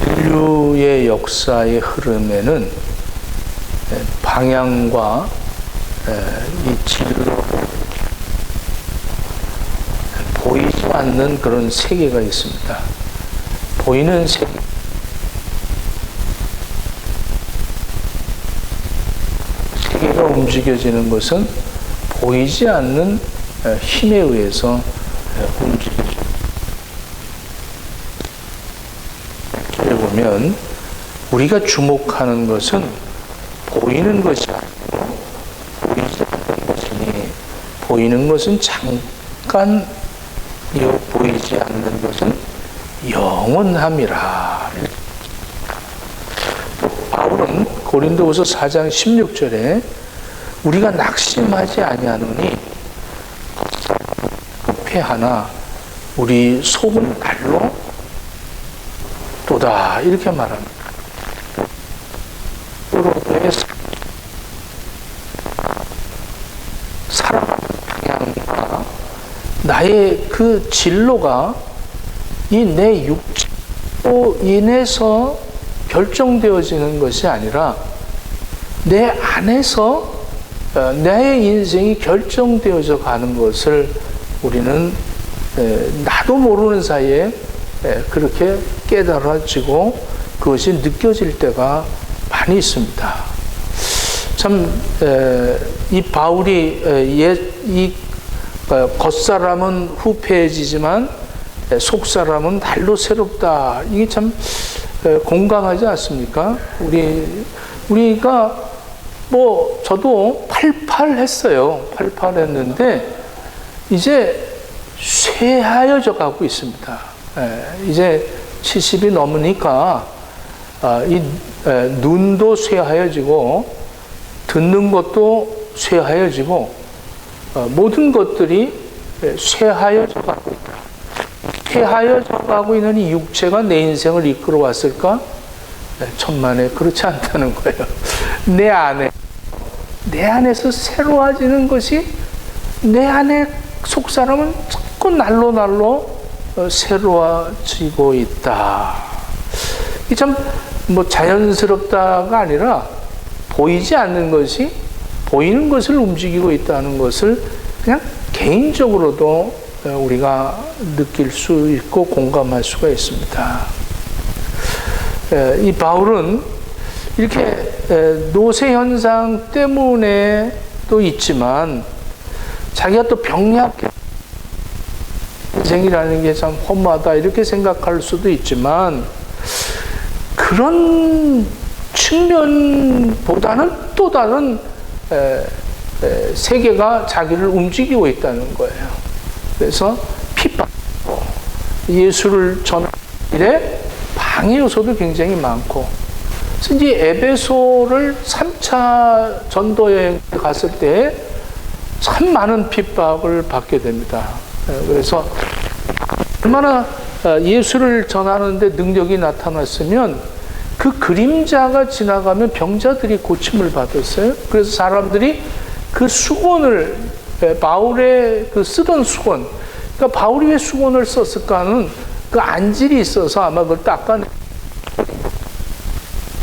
인류의 역사의 흐름에는 방향과 이 진로, 보이지 않는 그런 세계가 있습니다. 보이는 세계, 세계가 움직여지는 것은 보이지 않는 힘에 의해서 움직여집니다. 보면 우리가 주목하는 것은 보이는 것이 아니고 보이지 않는 것이니, 보이는 것은 잠깐, 보이지 않는 것은 영원함이라. 바울은 고린도후서 4장 16절에 우리가 낙심하지 아니하노니 패하나 우리 속은 날로 도다, 이렇게 말합니다. 살아가는 방향과 나의 그 진로가 이 내 육체로 인해서 결정되어지는 것이 아니라 내 안에서 나의 인생이 결정되어져 가는 것을 우리는 나도 모르는 사이에 그렇게 깨달아지고 그것이 느껴질 때가 많이 있습니다. 참, 이 바울이 이 겉사람은 후패해지지만 속사람은 날로 새롭다. 이게 참 공감하지 않습니까? 우리가 저도 88 했어요. 88 했는데 이제 쇠하여져 가고 있습니다. 이제 70이 넘으니까 이 눈도 쇠하여지고 듣는 것도 쇠하여지고 모든 것들이 쇠하여져 가고 있다. 쇠하여져 가고 있는 이 육체가 내 인생을 이끌어 왔을까? 천만에 그렇지 않다는 거예요. 내 안에서 새로워지는 것이, 내 안에 속사람은 자꾸 날로 새로워지고 있다. 이 참 자연스럽다가 아니라 보이지 않는 것이 보이는 것을 움직이고 있다는 것을 그냥 개인적으로도 우리가 느낄 수 있고 공감할 수가 있습니다. 이 바울은 이렇게 노쇠 현상 때문에 또 있지만 자기가 또 병약해, 인생이라는 게 참 험하다 이렇게 생각할 수도 있지만 그런 측면보다는 또 다른 세계가 자기를 움직이고 있다는 거예요. 그래서 핍박하고 예수를 전하는 일에 방해 요소도 굉장히 많고, 그래서 이제 에베소를 3차 전도여행 갔을 때 참 많은 핍박을 받게 됩니다. 그래서 얼마나 예수를 전하는데 능력이 나타났으면 그 그림자가 지나가면 병자들이 고침을 받았어요. 그래서 사람들이 그 수건을, 바울의 그 쓰던 수건, 그러니까 바울이 왜 수건을 썼을까는 그 안질이 있어서 아마 그걸 닦아내.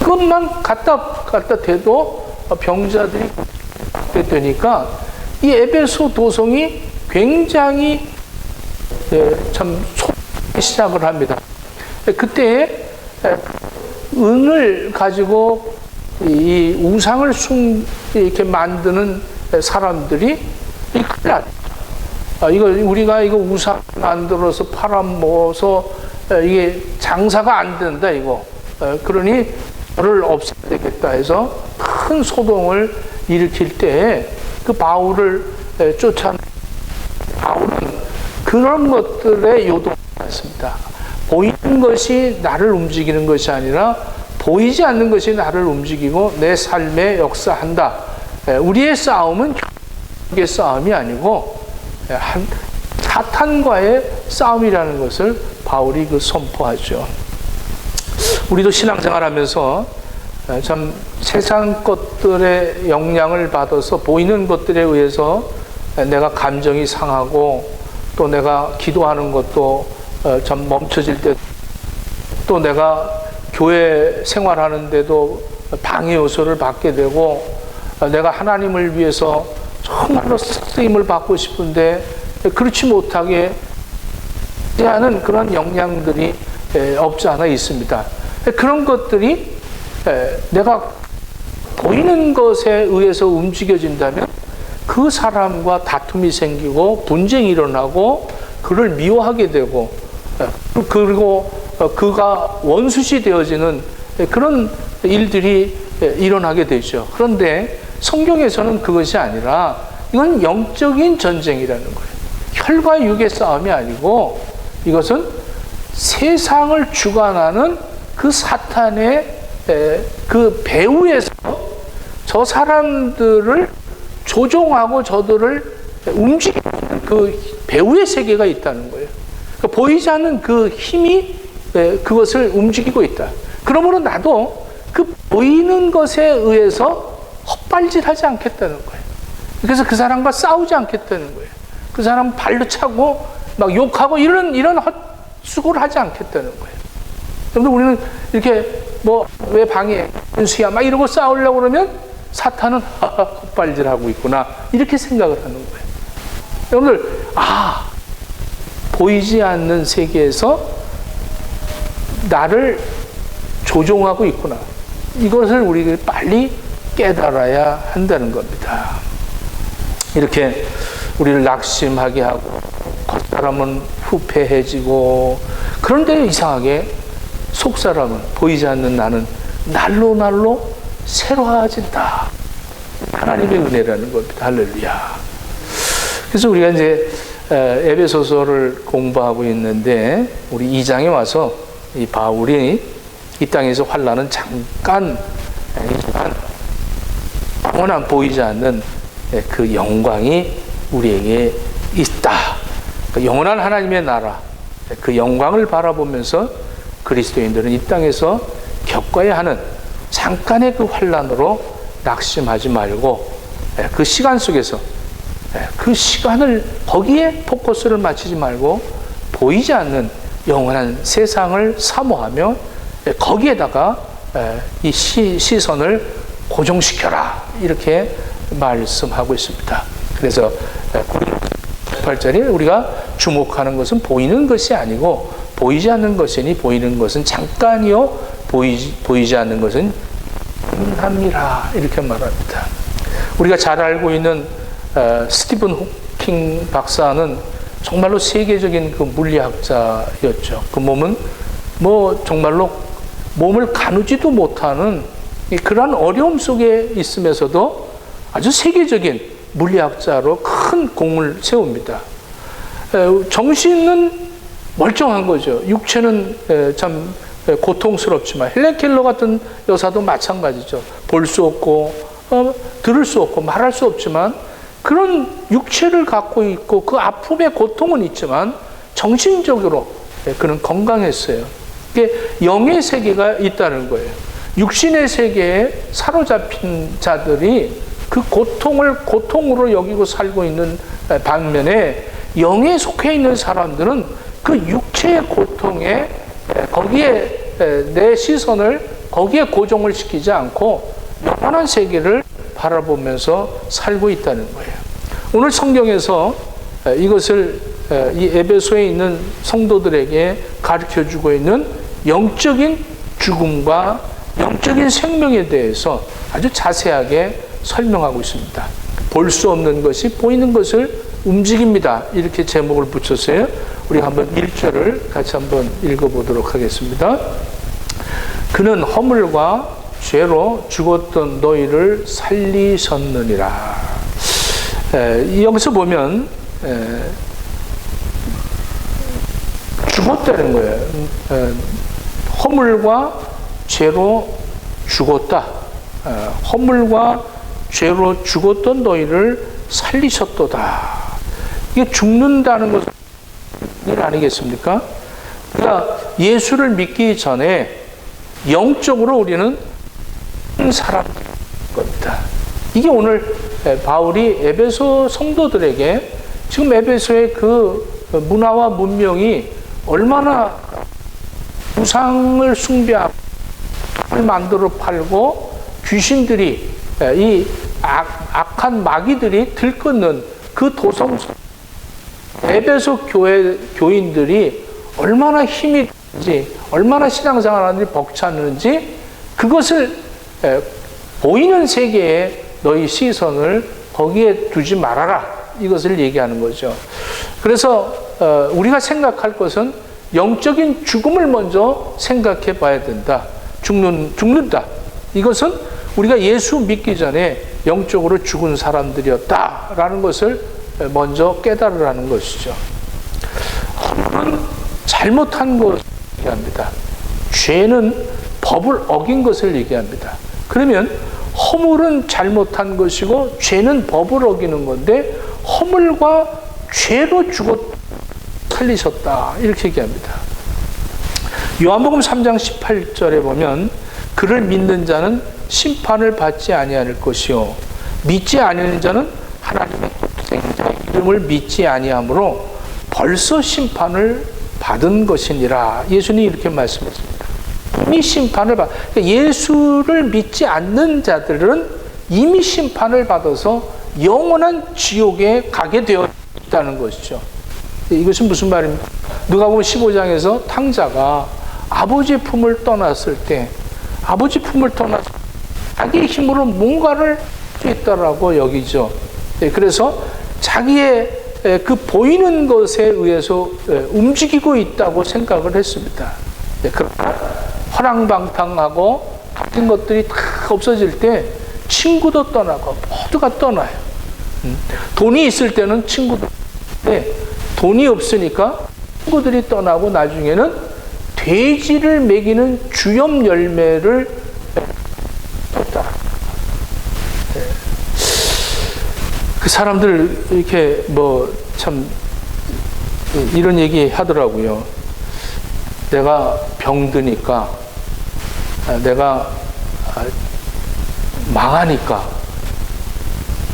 그것만 갖다 대도 병자들이 되니까 이 에베소 도성이 굉장히 참 시작을 합니다. 그때 은을 가지고 이 우상을 이렇게 만드는 사람들이 이거 우리가 이거 우상 만들어서 팔아먹어서 이게 장사가 안 된다 이거. 그러니 너를 없애야 되겠다 해서 큰 소동을 일으킬 때 그 바울을 쫓아낸 바울은 그런 것들에 요동하지 않습니다. 보이는 것이 나를 움직이는 것이 아니라 보이지 않는 것이 나를 움직이고 내 삶에 역사한다. 우리의 싸움은 의 싸움이 아니고 사탄과의 싸움이라는 것을 바울이 선포하죠. 우리도 신앙생활하면서 참 세상 것들의 영향을 받아서 보이는 것들에 의해서 내가 감정이 상하고 또 내가 기도하는 것도 참 멈춰질 때, 또 내가 교회 생활하는데도 방해 요소를 받게 되고, 내가 하나님을 위해서 정말로 쓰임을 받고 싶은데 그렇지 못하게 하는 그런 영향들이 없지 않아 있습니다. 그런 것들이 내가 보이는 것에 의해서 움직여진다면 그 사람과 다툼이 생기고 분쟁이 일어나고 그를 미워하게 되고, 그리고 그가 원수시 되어지는 그런 일들이 일어나게 되죠. 그런데 성경에서는 그것이 아니라 이건 영적인 전쟁이라는 거예요. 혈과 육의 싸움이 아니고 이것은 세상을 주관하는 그 사탄의 그 배후에서 저 사람들을 조종하고 저들을 움직이는 그 배후의 세계가 있다는 거예요. 그러니까 보이지 않는 그 힘이 그것을 움직이고 있다. 그러므로 나도 그 보이는 것에 의해서 헛발질하지 않겠다는 거예요. 그래서 그 사람과 싸우지 않겠다는 거예요. 그 사람 발로 차고 막 욕하고 이런 헛수고를 하지 않겠다는 거예요. 그런데 우리는 이렇게 왜 방해, 은수야 막 이러고 싸우려고 그러면 사탄은 헛발질하고 있구나 이렇게 생각을 하는 거예요. 여러분들 보이지 않는 세계에서 나를 조종하고 있구나. 이것을 우리가 빨리 깨달아야 한다는 겁니다. 이렇게 우리를 낙심하게 하고 겉사람은 후패해지고, 그런데 이상하게 속사람은, 보이지 않는 나는 날로 새로워진다. 하나님의 은혜라는 겁니다. 할렐루야. 그래서 우리가 이제 에베소서를 공부하고 있는데 우리 2장에 와서 이 바울이 이 땅에서 환난은 잠깐 영원한 보이지 않는 그 영광이 우리에게 있다. 그 영원한 하나님의 나라, 그 영광을 바라보면서 그리스도인들은 이 땅에서 겪어야 하는 잠깐의 그 환난으로 낙심하지 말고 그 시간 속에서 그 시간을 거기에 포커스를 맞추지 말고 보이지 않는 영원한 세상을 사모하며 거기에다가 이 시선을 고정시켜라 이렇게 말씀하고 있습니다. 그래서 8절에 우리가 주목하는 것은 보이는 것이 아니고 보이지 않는 것이니 보이는 것은 잠깐이요 보이지 않는 것은 영원합니다 이렇게 말합니다. 우리가 잘 알고 있는 스티븐 호킹 박사는 정말로 세계적인 그 물리학자였죠. 그 몸은 정말로 몸을 가누지도 못하는 그러한 어려움 속에 있으면서도 아주 세계적인 물리학자로 큰 공을 세웁니다. 정신은 멀쩡한 거죠. 육체는 참 고통스럽지만 헬렌 켈러 같은 여사도 마찬가지죠. 볼 수 없고 들을 수 없고 말할 수 없지만 그런 육체를 갖고 있고 그 아픔의 고통은 있지만 정신적으로 그는 건강했어요. 이게 영의 세계가 있다는 거예요. 육신의 세계에 사로잡힌 자들이 그 고통을 고통으로 여기고 살고 있는 반면에 영에 속해 있는 사람들은 그 육체의 고통에 거기에 내 시선을 거기에 고정을 시키지 않고 영원한 세계를 바라보면서 살고 있다는 거예요. 오늘 성경에서 이것을 이 에베소에 있는 성도들에게 가르쳐주고 있는 영적인 죽음과 영적인 생명에 대해서 아주 자세하게 설명하고 있습니다. 볼 수 없는 것이 보이는 것을 움직입니다. 이렇게 제목을 붙였어요. 우리 한번 1절을 같이 한번 읽어보도록 하겠습니다. 그는 허물과 죄로 죽었던 너희를 살리셨느니라. 여기서 보면 죽었다는 거예요. 허물과 죄로 죽었다. 허물과 죄로 죽었던 너희를 살리셨도다. 이게 죽는다는 것은 일 아니겠습니까? 그러니까 예수를 믿기 전에 영적으로 우리는 사람인 겁니다. 이게 오늘 바울이 에베소 성도들에게 지금 에베소의 그 문화와 문명이 얼마나 우상을 숭배하고 만들어 팔고 귀신들이 이 악한 마귀들이 들끓는 그 도성 에베소 교인들이 얼마나 힘이 있는지 얼마나 신앙생활하는지 벅찼는지 그것을 보이는 세계에 너희 시선을 거기에 두지 말아라 이것을 얘기하는 거죠. 그래서 우리가 생각할 것은 영적인 죽음을 먼저 생각해 봐야 된다. 죽는다. 이것은 우리가 예수 믿기 전에 영적으로 죽은 사람들이었다라는 것을 먼저 깨달으라는 것이죠. 허물은 잘못한 것을 얘기합니다. 죄는 법을 어긴 것을 얘기합니다. 그러면 허물은 잘못한 것이고 죄는 법을 어기는 건데 허물과 죄로 죽어 살리셨다 이렇게 얘기합니다. 요한복음 3장 18절에 보면 그를 믿는 자는 심판을 받지 아니할 것이요 믿지 아니하는 자는 하나님의 독생자의 이름을 믿지 아니하므로 벌써 심판을 받은 것이니라. 예수님이 이렇게 말씀하십니다. 이미 심판을 그러니까 예수를 믿지 않는 자들은 이미 심판을 받아서 영원한 지옥에 가게 되어 있다는 것이죠. 이것은 무슨 말입니까? 누가복음 15장에서 탕자가 아버지의 품을 떠났을 때 아버지 품을 떠나서 자기의 힘으로 뭔가를 할 수 있다라고 여기죠. 그래서 자기의 그 보이는 것에 의해서 움직이고 있다고 생각을 했습니다. 그러나 허랑방탕하고 같은 것들이 다 없어질 때 친구도 떠나고 모두가 떠나요. 돈이 있을 때는 친구도 돈이 없으니까 친구들이 떠나고 나중에는 돼지를 먹이는 주염 열매를 떴다. 그 사람들 이렇게 참 이런 얘기 하더라고요. 내가 병드니까 내가 망하니까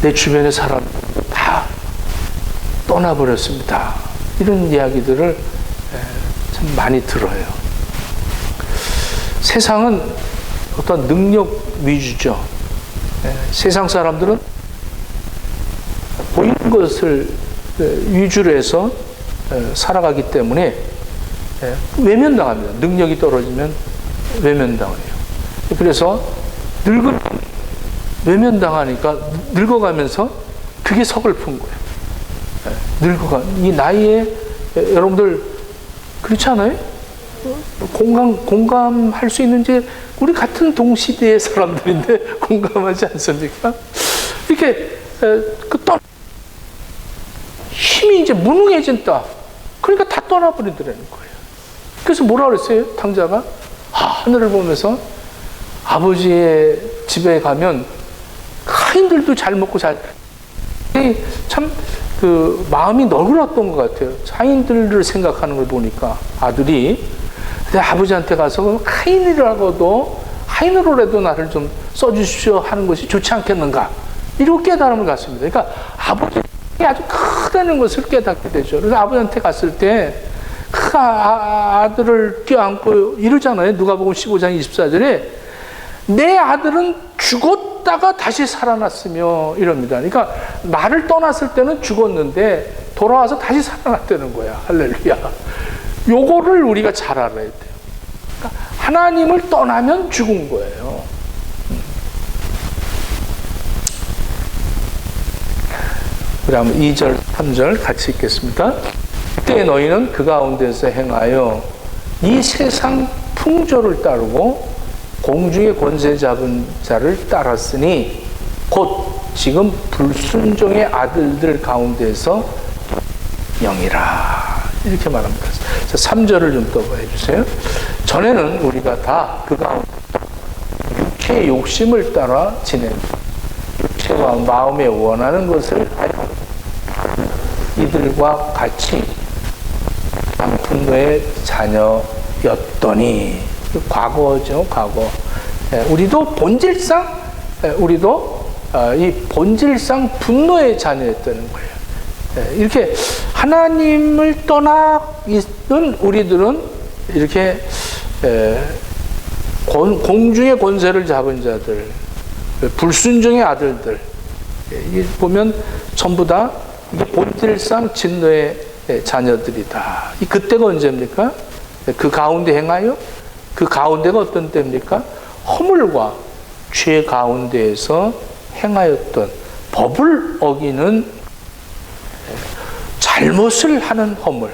내 주변의 사람 다 떠나버렸습니다. 이런 이야기들을 참 많이 들어요. 세상은 어떤 능력 위주죠. 세상 사람들은 보이는 것을 위주로 해서 살아가기 때문에 외면당합니다. 능력이 떨어지면 외면당해요. 그래서 외면당하니까 늙어가면서 그게 서글픈 거예요. 이 나이에 여러분들 그렇지 않아요? 공감할 수 있는지 우리 같은 동시대의 사람들인데 공감하지 않습니까? 이렇게 힘이 이제 무능해진다. 그러니까 다 떠나버리더라는 거예요. 그래서 뭐라 그랬어요? 탕자가 하늘을 보면서 아버지의 집에 가면 하인들도 잘 먹고 참 그 마음이 너그러웠던 것 같아요. 하인들을 생각하는 걸 보니까 아들이 아버지한테 가서 하인으로라도 나를 좀 써주십시오 하는 것이 좋지 않겠는가 이러고 깨달음을 갖습니다. 그러니까 아버지 아주 크다는 것을 깨닫게 되죠. 그래서 아버지한테 갔을 때 그 아들을 껴안고 이러잖아요. 누가복음 15장 24절에 내 아들은 죽었다가 다시 살아났으며 이럽니다. 그러니까 나를 떠났을 때는 죽었는데 돌아와서 다시 살아났다는 거야. 할렐루야. 요거를 우리가 잘 알아야 돼요. 그러니까 하나님을 떠나면 죽은 거예요. 그다음 2절, 3절 같이 읽겠습니다. 그때 너희는 그 가운데서 행하여 이 세상 풍조를 따르고 공중의 권세 잡은 자를 따랐으니 곧 지금 불순종의 아들들 가운데서 영이라 이렇게 말합니다. 자, 3절을 좀 더 봐주세요. 전에는 우리가 다 그 가운데 육체의 욕심을 따라 지낸 육체와 마음에 원하는 것을 하여 이들과 같이 분노의 자녀였더니 과거죠, 과거. 우리도 본질상 이 본질상 분노의 자녀였다는 거예요. 이렇게 하나님을 떠나 있던 우리들은 이렇게 공중의 권세를 잡은 자들, 불순종의 아들들, 이게 보면 전부 다 이게 본질상 진노의 자녀들이다. 그때가 언제입니까? 그 가운데 행하여 그 가운데가 어떤 때입니까? 허물과 죄 가운데에서 행하였던 법을 어기는 잘못을 하는 허물,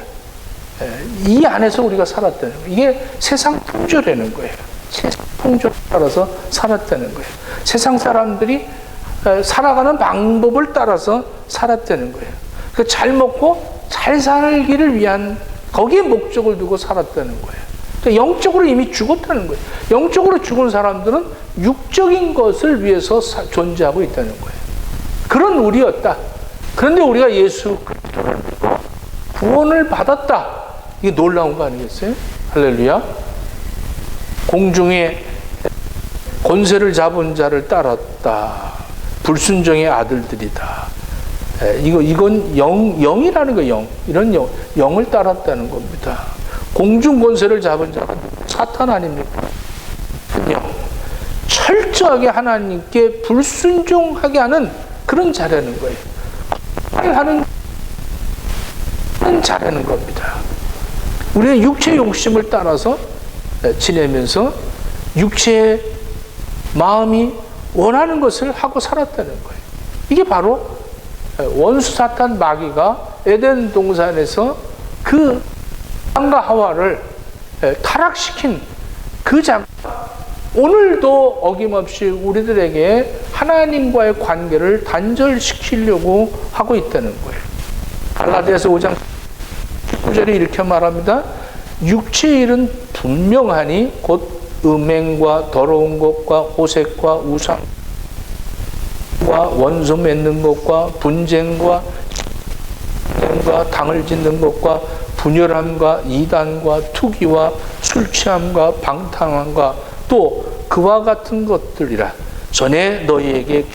이 안에서 우리가 살았다는 거예요. 이게 세상 풍조라는 거예요. 세상 풍조에 따라서 살았다는 거예요. 세상 사람들이 살아가는 방법을 따라서 살았다는 거예요. 잘 먹고 잘 살기를 위한 거기에 목적을 두고 살았다는 거예요. 그러니까 영적으로 이미 죽었다는 거예요. 영적으로 죽은 사람들은 육적인 것을 위해서 존재하고 있다는 거예요. 그런 우리였다. 그런데 우리가 예수 그리스도를 믿고 구원을 받았다. 이게 놀라운 거 아니겠어요? 할렐루야. 공중에 권세를 잡은 자를 따랐다. 불순종의 아들들이다. 이건 영이라는 거예요. 이런 영을 따랐다는 겁니다. 공중 권세를 잡은 자가 사탄 아닙니까? 영. 철저하게 하나님께 불순종하게 하는 그런 자라는 거예요. 하는 자라는 겁니다. 우리는 육체의 욕심을 따라서 지내면서 육체의 마음이 원하는 것을 하고 살았다는 거예요. 이게 바로 원수 사탄 마귀가 에덴 동산에서 그 아담과 하와를 타락시킨 그 장면, 오늘도 어김없이 우리들에게 하나님과의 관계를 단절시키려고 하고 있다는 거예요. 갈라디아서 5장 19절에 이렇게 말합니다. 육체의 일은 분명하니 곧 음행과 더러운 것과 호색과 우상과 원수 맺는 것과 분쟁과 당을 짓는 것과 분열함과 이단과 투기와 술 취함과 방탕함과 또 그와 같은 것들이라 전에 너희에게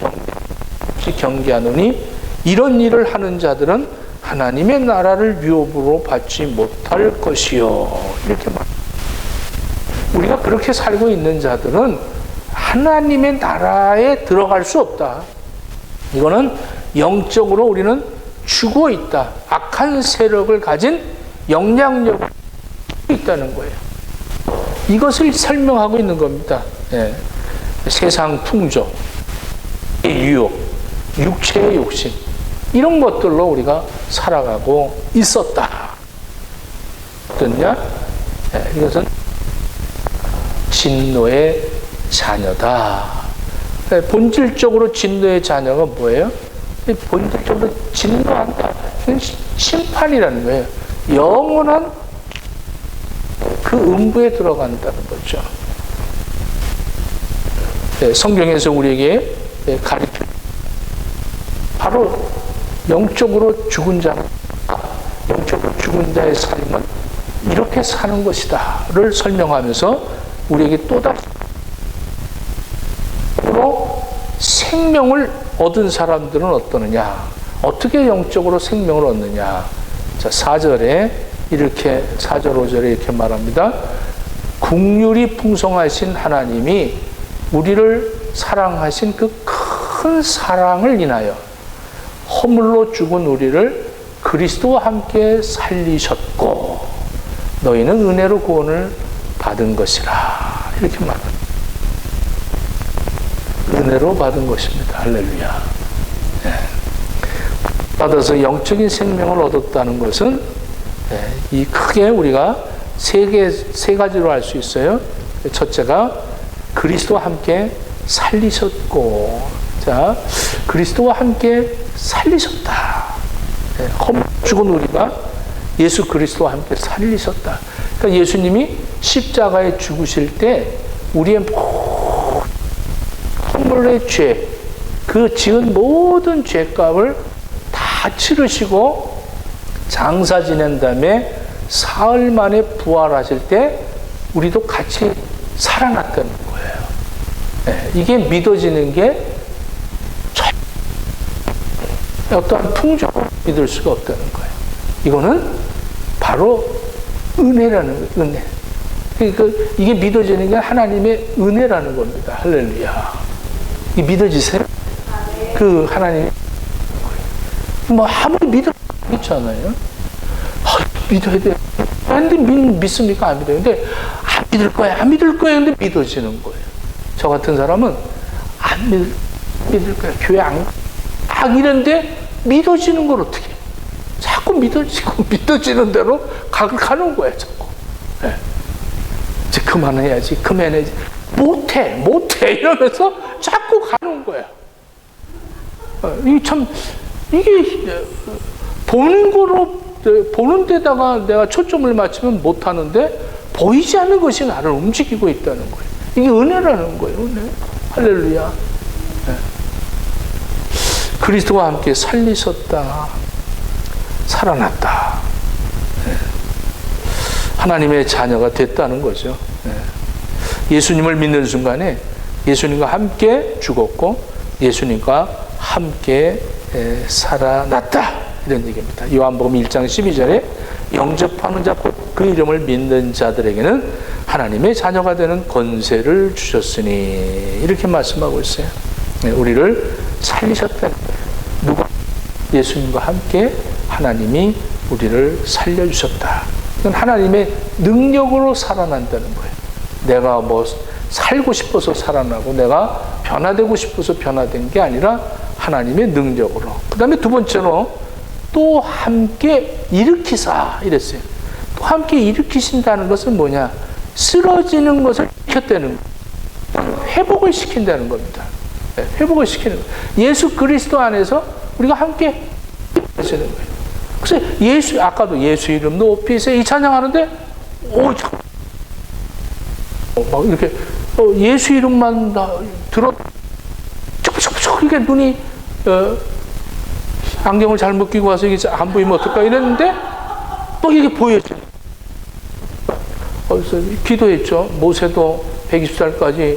경계하노니 이런 일을 하는 자들은 하나님의 나라를 유업으로 받지 못할 것이요. 이렇게 말합니다. 우리가 그렇게 살고 있는 자들은 하나님의 나라에 들어갈 수 없다. 이거는 영적으로 우리는 죽어 있다. 악한 세력을 가진 영향력이 있다는 거예요. 이것을 설명하고 있는 겁니다. 예. 세상 풍조, 유혹, 육체의 욕심, 이런 것들로 우리가 살아가고 있었다. 어떠냐? 예. 이것은 진노의 자녀다. 예. 본질적으로 진노의 자녀가 뭐예요? 본질적으로 진노한다. 심판이라는 거예요. 영원한 그 음부에 들어간다는 거죠. 성경에서 우리에게 가르쳐 바로 영적으로 죽은 자, 영적으로 죽은 자의 삶은 이렇게 사는 것이다를 설명하면서 우리에게 또다시 생명을 얻은 사람들은 어떠느냐, 어떻게 영적으로 생명을 얻느냐. 자, 4절에 이렇게 4절 5절에 이렇게 말합니다. 긍휼이 풍성하신 하나님이 우리를 사랑하신 그 큰 사랑을 인하여 허물로 죽은 우리를 그리스도와 함께 살리셨고 너희는 은혜로 구원을 받은 것이라. 이렇게 말합니다. 은혜로 받은 것입니다. 할렐루야. 네. 받아서 영적인 생명을 얻었다는 것은 이 크게 우리가 세 가지로 알 수 있어요. 첫째가 그리스도와 함께 살리셨고, 자, 그리스도와 함께 살리셨다. 허물 죽은 우리가 예수 그리스도와 함께 살리셨다. 그러니까 예수님이 십자가에 죽으실 때 우리의 허물의 죄, 그 지은 모든 죄값을 다 치르시고 장사 지낸 다음에 사흘 만에 부활하실 때 우리도 같이 살아났다는 거예요. 네, 이게 믿어지는 게 어떠한 풍족을 믿을 수가 없다는 거예요. 이거는 바로 은혜라는 거예요. 은혜. 이게 믿어지는 게 하나님의 은혜라는 겁니다. 할렐루야. 이 믿어지세요? 그 하나님 뭐 아무리 믿잖아요. 믿어야 돼. 근데 믿습니까? 안 믿어요. 근데 안 믿을 거야. 안 믿을 거야. 근데 믿어지는 거예요. 저 같은 사람은 안 믿을 거야. 교회 안 이런데 믿어지는 걸 어떻게 해? 자꾸 믿어지는 대로 가는 거야. 자꾸. 네. 이제 그만해야지. 그만해야지. 못해 이러면서 자꾸 가는 거야. 이게 보는 데다가 내가 초점을 맞추면 못 하는데 보이지 않는 것이 나를 움직이고 있다는 거예요. 이게 은혜라는 거예요. 은혜. 할렐루야. 네. 그리스도와 함께 살리셨다. 살아났다. 네. 하나님의 자녀가 됐다는 거죠. 네. 예수님을 믿는 순간에 예수님과 함께 죽었고 예수님과 함께 살아났다. 이런 얘기입니다. 요한복음 1장 12절에 영접하는 자 곧 그 이름을 믿는 자들에게는 하나님의 자녀가 되는 권세를 주셨으니 이렇게 말씀하고 있어요. 우리를 살리셨다. 누가? 예수님과 함께 하나님이 우리를 살려주셨다. 이건 하나님의 능력으로 살아난다는 거예요. 내가 뭐 살고 싶어서 살아나고 내가 변화되고 싶어서 변화된 게 아니라 하나님의 능력으로. 그 다음에 두 번째로 또 함께 일으키사 이랬어요. 또 함께 일으키신다는 것은 뭐냐? 쓰러지는 것을 일으켰다는 거예요. 회복을 시킨다는 겁니다. 네, 회복을 시키는 거예요. 예수 그리스도 안에서 우리가 함께 하시는 거예요. 그래서 아까도 예수 이름 높이세 이 찬양하는데 막 이렇게 예수 이름만 들어 촉촉촉 이게 눈이 안경을 잘못 끼고 와서 이게 안 보이면 어떨까 이랬는데 또 이게 보여져. 그래서 기도했죠. 모세도 120살까지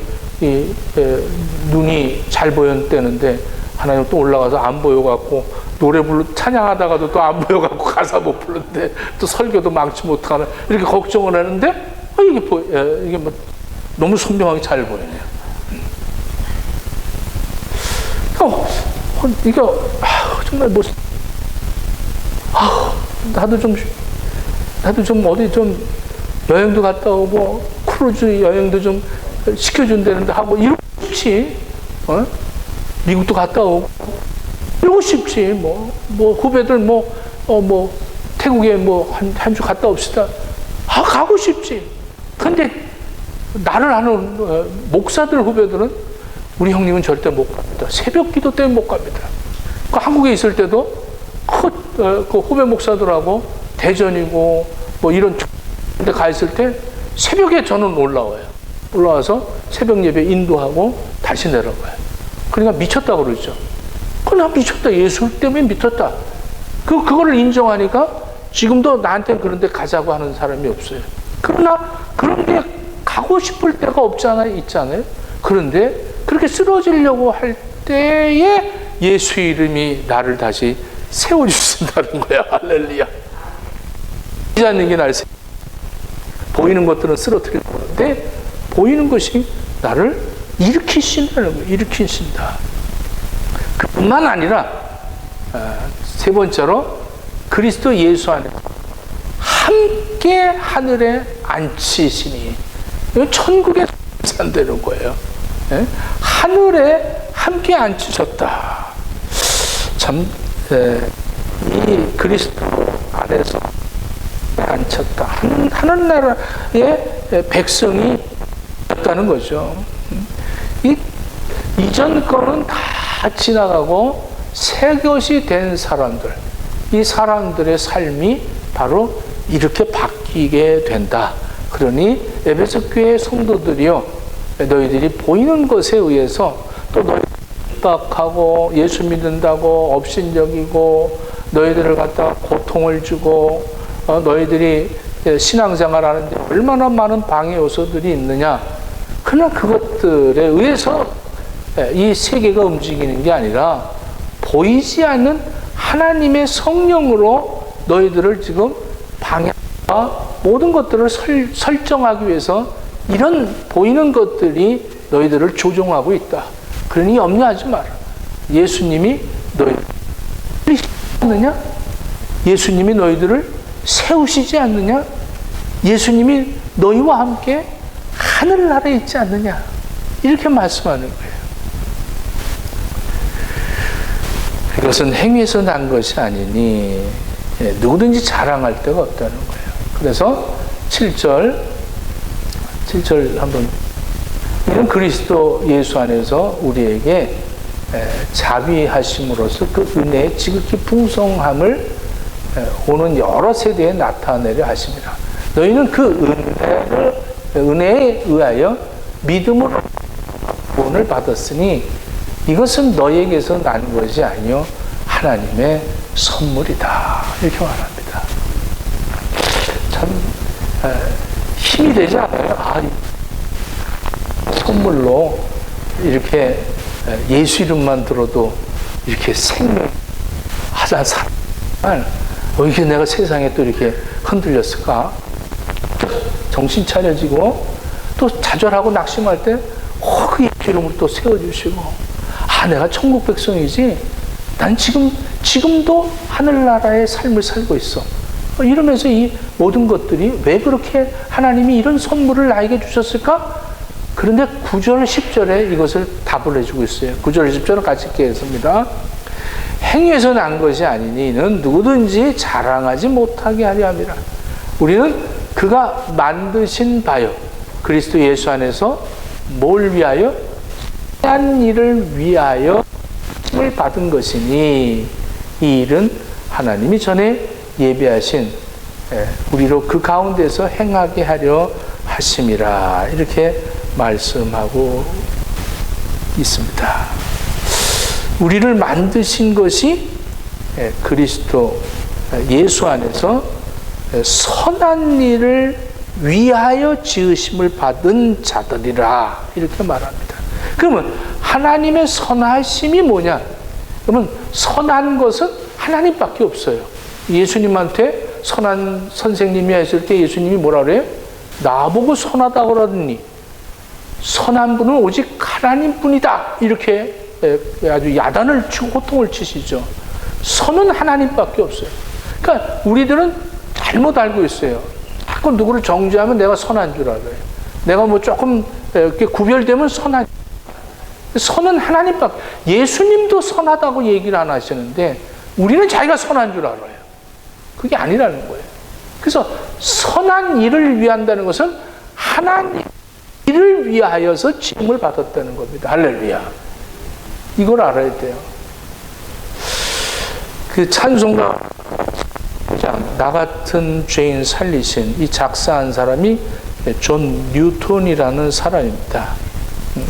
눈이 잘 보였다는데 하나님 또 올라가서 안 보여갖고 노래 찬양하다가도 또 안 보여갖고 가사 못 부르는데 또 설교도 망치 못하는 이렇게 걱정을 하는데 이게 뭐 너무 선명하게 잘 보이네요. 이거 정말 나도 좀 어디 좀 여행도 갔다 오고 크루즈 여행도 좀 시켜준다는데 하고 이러고 싶지. 미국도 갔다 오고 이러고 싶지. 뭐 후배들 태국에 한 주 갔다 옵시다. 가고 싶지. 근데 나를 아는 목사들 후배들은 우리 형님은 절대 못 갑니다. 새벽 기도 때문에 못 갑니다. 한국에 있을 때도 그 후배 목사들하고 대전이고 뭐 이런 데 가 있을 때 새벽에 저는 올라와서 새벽 예배 인도하고 다시 내려가요. 그러니까 미쳤다 그러죠. 나 미쳤다. 예수 때문에 미쳤다. 그거를 인정하니까 지금도 나한테는 그런 데 가자고 하는 사람이 없어요. 그러나 그런 데 가고 싶을 때가 있잖아요. 그런데 그렇게 쓰러지려고 할 때에 예수 이름이 나를 다시 세워주신다는 거야. 할렐루야. 보이지 않는 게 나를 보이는 것들은 쓰러뜨릴 거는데 보이는 것이 나를 일으키신다는 거예요. 일으키신다. 그뿐만 아니라 세 번째로 그리스도 예수 안에 함께 하늘에 앉히시니 이건 천국에 산다는 거예요. 네? 하늘에 함께 앉히셨다. 참, 이 그리스도 안에서 앉혔다. 하늘나라의 백성이 였다는 거죠. 이전 거는 다 지나가고 새 것이 된 사람들, 이 사람들의 삶이 바로 이렇게 바뀌게 된다. 그러니 에베소 교회 성도들이요, 너희들이 보이는 것에 의해서 또 너희 핍박하고 예수 믿는다고 업신여기고 너희들을 갖다가 고통을 주고 너희들이 신앙생활 하는데 얼마나 많은 방해 요소들이 있느냐. 그러나 그것들에 의해서 이 세계가 움직이는 게 아니라 보이지 않는 하나님의 성령으로 너희들을 지금 방해하고 모든 것들을 설정하기 위해서 이런 보이는 것들이 너희들을 조종하고 있다. 그러니 염려하지 마라. 예수님이 너희들을 않느냐? 예수님이 너희들을 세우시지 않느냐? 예수님이 너희와 함께 하늘나라에 있지 않느냐? 이렇게 말씀하는 거예요. 이것은 행위에서 난 것이 아니니 누구든지 자랑할 데가 없다는 거예요. 그래서 7절 한번, 이는 그리스도 예수 안에서 우리에게 자비하심으로써 그 은혜의 지극히 풍성함을 오는 여러 세대에 나타내려 하심이라. 너희는 그 은혜에 의하여 믿음으로 구원을 받았으니 이것은 너희에게서 난 것이 아니요 하나님의 선물이다. 이렇게 말합니다. 참 힘이 되지 않아요? 선물로 이렇게 예수 이름만 들어도 이렇게 생명하자 사람을 이게 내가 세상에 또 이렇게 흔들렸을까? 정신 차려지고 또 좌절하고 낙심할 때 그 예수 이름으로 또 세워주시고, 내가 천국 백성이지, 난 지금도 하늘나라의 삶을 살고 있어. 이러면서 이 모든 것들이 왜 그렇게 하나님이 이런 선물을 나에게 주셨을까? 그런데 9절, 10절에 이것을 답을 해주고 있어요. 9절, 10절을 같이 읽겠습니다. 행위에서 난 것이 아니니 이는 누구든지 자랑하지 못하게 하려 함이라. 우리는 그가 만드신 바요, 그리스도 예수 안에서 뭘 위하여? 한 일을 위하여 힘을 받은 것이니 이 일은 하나님이 전에 예비하신 우리로 그 가운데서 행하게 하려 하심이라. 이렇게 말씀하고 있습니다. 우리를 만드신 것이 그리스도 예수 안에서 선한 일을 위하여 지으심을 받은 자들이라. 이렇게 말합니다. 그러면 하나님의 선하심이 뭐냐? 그러면 선한 것은 하나님밖에 없어요. 예수님한테 선한 선생님이야 했을 때 예수님이 뭐라 그래요? 나보고 선하다고 그러더니 선한 분은 오직 하나님 뿐이다. 이렇게 아주 야단을 치고 호통을 치시죠. 선은 하나님밖에 없어요. 그러니까 우리들은 잘못 알고 있어요. 자꾸 누구를 정죄하면 내가 선한 줄 알아요. 내가 뭐 조금 이렇게 구별되면 선은 하나님밖에. 예수님도 선하다고 얘기를 안 하시는데 우리는 자기가 선한 줄 알아요. 그게 아니라는 거예요. 그래서 선한 일을 위한다는 것은 하나님 일을 위하여서 지음을 받았다는 겁니다. 할렐루야. 이걸 알아야 돼요. 그 찬송가 나 같은 죄인 살리신 이 작사한 사람이 존 뉴턴이라는 사람입니다.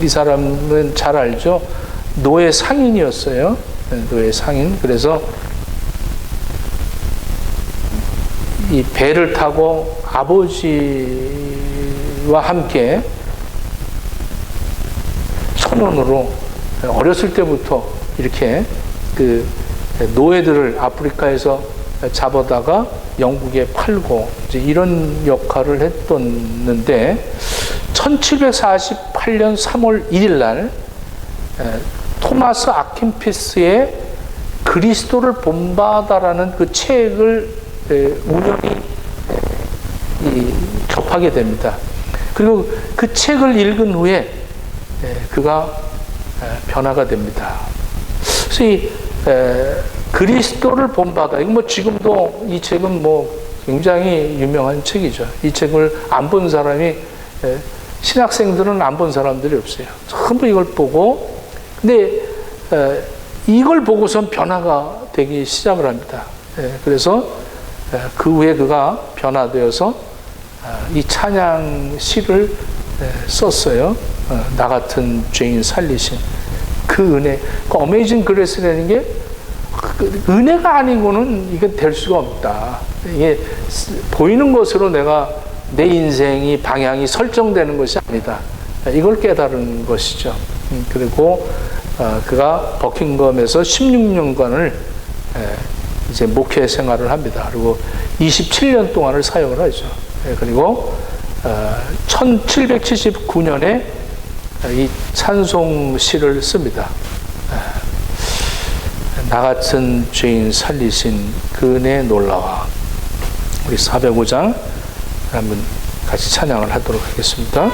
이 사람은 잘 알죠. 노예 상인이었어요. 노예 상인. 그래서 이 배를 타고 아버지와 함께 선원으로 어렸을 때부터 이렇게 그 노예들을 아프리카에서 잡아다가 영국에 팔고 이제 이런 역할을 했었는데 1748년 3월 1일 날 토마스 아킨피스의 그리스도를 본받아라는 그 책을 우연히 접하게 됩니다. 그리고 그 책을 읽은 후에 그가 변화가 됩니다. 그래서 이 그리스도를 본받아, 이거 뭐 지금도 이 책은 뭐 굉장히 유명한 책이죠. 이 책을 안 본 사람이, 신학생들은 안 본 사람들이 없어요. 전부 이걸 보고, 근데 이걸 보고선 변화가 되기 시작을 합니다. 그래서 그 후에 그가 변화되어서 이 찬양 시를 썼어요. 나 같은 죄인 살리신 그 은혜, 그 어메이징 그레이스라는 게 은혜가 아니고는 이게 될 수가 없다. 이게 보이는 것으로 내가 내 인생이 방향이 설정되는 것이 아니다. 이걸 깨달은 것이죠. 그리고 그가 버킹엄에서 16년간을 이제 목회 생활을 합니다. 그리고 27년 동안을 사역을 하죠. 그리고 1779년에 이 찬송시를 씁니다. 나 같은 죄인 살리신 그 은혜 놀라와. 우리 405장 한번 같이 찬양을 하도록 하겠습니다.